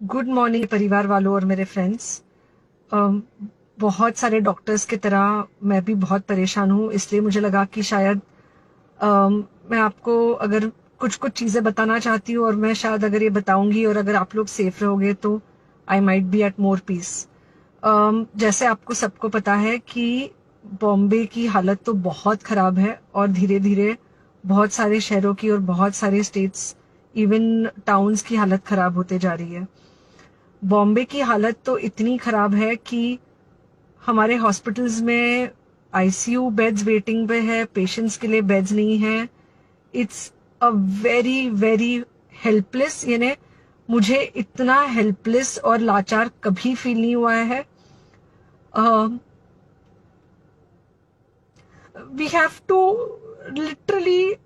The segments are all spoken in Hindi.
गुड मॉर्निंग परिवार वालों और मेरे फ्रेंड्स। बहुत सारे डॉक्टर्स की तरह मैं भी बहुत परेशान हूँ, इसलिए मुझे लगा कि शायद मैं आपको अगर कुछ कुछ चीज़ें बताना चाहती हूँ और मैं शायद अगर ये बताऊंगी और अगर आप लोग सेफ रहोगे तो I might be at more peace. जैसे आपको सबको पता है कि बॉम्बे की हालत तो बहुत ख़राब है और धीरे धीरे बहुत सारे शहरों की और बहुत सारे स्टेट्स इवन टाउन्स की हालत ख़राब होते जा रही है। बॉम्बे की हालत तो इतनी ख़राब है कि हमारे हॉस्पिटल्स में आईसीयू बेड्स वेटिंग पे है, पेशेंट्स के लिए बेड्स नहीं है। It's a very very helpless, यानी मुझे इतना हेल्पलेस और लाचार कभी फील नहीं हुआ है। We have to literally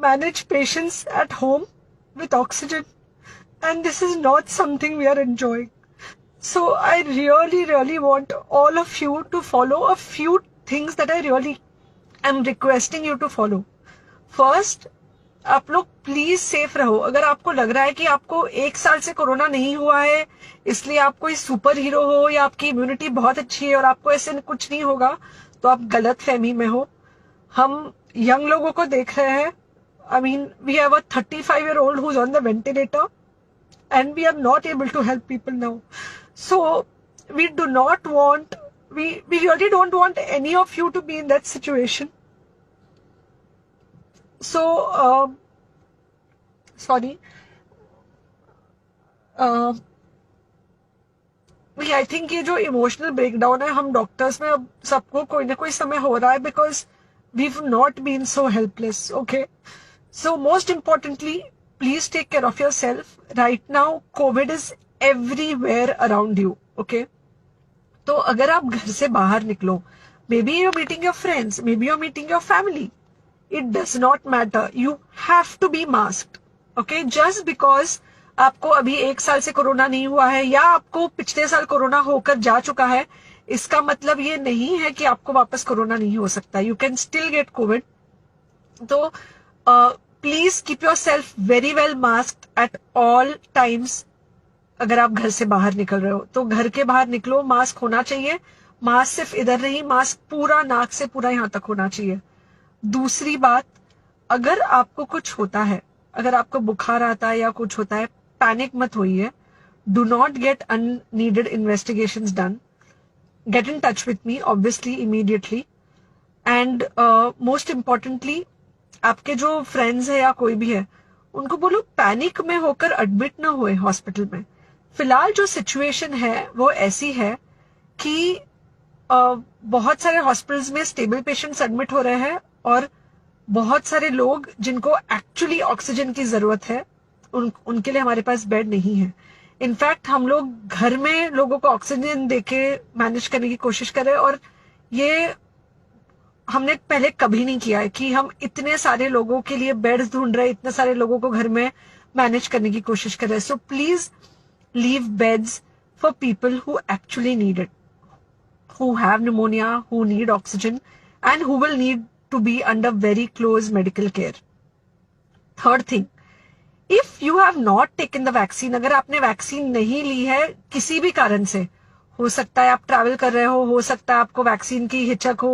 manage patients at home with oxygen, and this is not something we are enjoying. So I really want all of you to follow a few things that I really am requesting you to follow. First, आप लोग प्लीज सेफ रहो। अगर आपको लग रहा है कि आपको 1 साल से कोरोना नहीं हुआ है इसलिए आप कोई सुपर हीरो हो या आपकी इम्यूनिटी बहुत अच्छी है और आपको ऐसे कुछ नहीं होगा, तो आप गलत फहमी में हो। हम यंग लोगों को देख रहे हैं। I mean we have a 35-year-old who's on the ventilator and we are not able to help people now. So we do not want, we really don't want any of you to be in that situation. So sorry, I think ये जो इमोशनल ब्रेकडाउन है हम डॉक्टर्स में अब सबको कोई ना कोई समय हो रहा है, because we not been so helpless. Okay, so most importantly please take care of your self right now. Covid is everywhere around you. Okay, तो अगर आप घर से बाहर निकलो, may be your meeting your friends, may be your meeting your family, it does not matter, you have to be masked. Okay, just because आपको अभी 1 साल से कोरोना नहीं हुआ है या आपको पिछले साल कोरोना होकर जा चुका है, इसका मतलब ये नहीं है कि आपको वापस कोरोना नहीं हो सकता। You can still get Covid. तो please keep yourself very well masked at all times. अगर आप घर से बाहर निकल रहे हो तो घर के बाहर निकलो, मास्क होना चाहिए। मास्क सिर्फ इधर नहीं, मास्क पूरा नाक से पूरा यहां तक होना चाहिए। दूसरी बात, अगर आपको कुछ होता है, अगर आपको बुखार आता है या कुछ होता है, पैनिक मत होइए। Do not get unneeded investigations done. Get in touch with me obviously immediately. And most importantly, आपके जो फ्रेंड्स है या कोई भी है उनको बोलो पैनिक में होकर एडमिट ना हुए हॉस्पिटल में। फिलहाल जो सिचुएशन है वो ऐसी है कि बहुत सारे हॉस्पिटल्स में स्टेबल पेशेंट्स एडमिट हो रहे हैं और बहुत सारे लोग जिनको एक्चुअली ऑक्सीजन की जरूरत है उनके लिए हमारे पास बेड नहीं है। इनफैक्ट हम लोग घर में लोगों को ऑक्सीजन देके मैनेज करने की कोशिश कर रहे हैं, और ये हमने पहले कभी नहीं किया है कि हम इतने सारे लोगों के लिए बेड्स ढूंढ रहे हैं, इतने सारे लोगों को घर में मैनेज करने की कोशिश कर रहे हैं। So please leave beds for people who actually need it, who have pneumonia, who need oxygen, and who will need to be under very close medical care. Third thing, if you have not taken the vaccine, अगर आपने वैक्सीन नहीं ली है किसी भी कारण से, हो सकता है आप ट्रैवल कर रहे हो सकता है आपको वैक्सीन की हिचक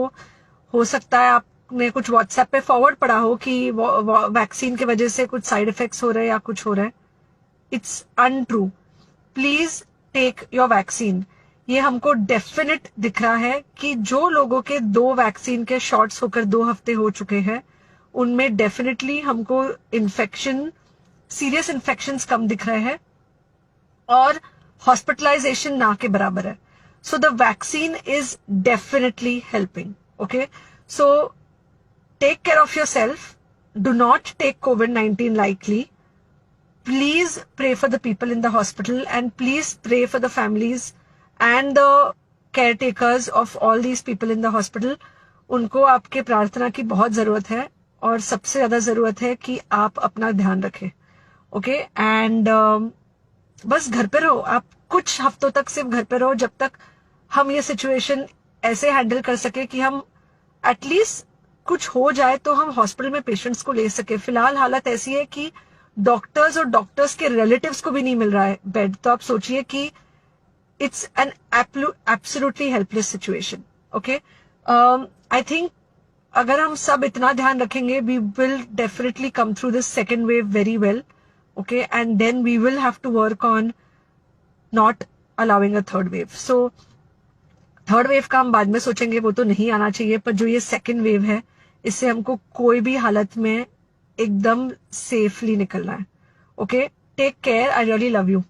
हो सकता है आपने कुछ व्हाट्सएप पे फॉरवर्ड पढ़ा हो कि वैक्सीन की वजह से कुछ साइड इफेक्ट्स हो रहे हैं या कुछ हो रहा है। It's untrue. Please take your vaccine. ये हमको डेफिनेट दिख रहा है कि जो लोगों के 2 वैक्सीन के शॉट्स होकर 2 हफ्ते हो चुके हैं उनमें डेफिनेटली हमको इन्फेक्शन, सीरियस इन्फेक्शंस कम दिख रहे हैं और हॉस्पिटलाइजेशन ना के बराबर है। So the vaccine is definitely helping. Okay, so take care of your self. Do not take COVID-19 lightly. Please pray for the people in the hospital and please pray for the families and the caretakers of all these people in the hospital. उनको आपके प्रार्थना की बहुत जरूरत है और सबसे ज्यादा जरूरत है कि आप अपना ध्यान रखें। ओके, एंड बस घर पे रहो। आप कुछ हफ्तों तक सिर्फ घर पे रहो जब तक हम ये सिचुएशन ऐसे हैंडल कर सके कि हम एटलीस्ट कुछ हो जाए तो हम हॉस्पिटल में पेशेंट्स को ले सके। फिलहाल हालत ऐसी है कि डॉक्टर्स और डॉक्टर्स के रिलेटिव्स को भी नहीं मिल रहा है बेड, तो आप सोचिए कि it's an absolutely helpless situation. Okay, I think अगर हम सब इतना ध्यान रखेंगे, we will definitely come through this second wave very well. Okay, and then we will have to work on not allowing a third wave. So third wave का हम बाद में सोचेंगे, वो तो नहीं आना चाहिए, पर जो ये सेकेंड वेव है इससे हमको कोई भी हालत में एकदम सेफली निकलना है. Okay, take care, I really love you.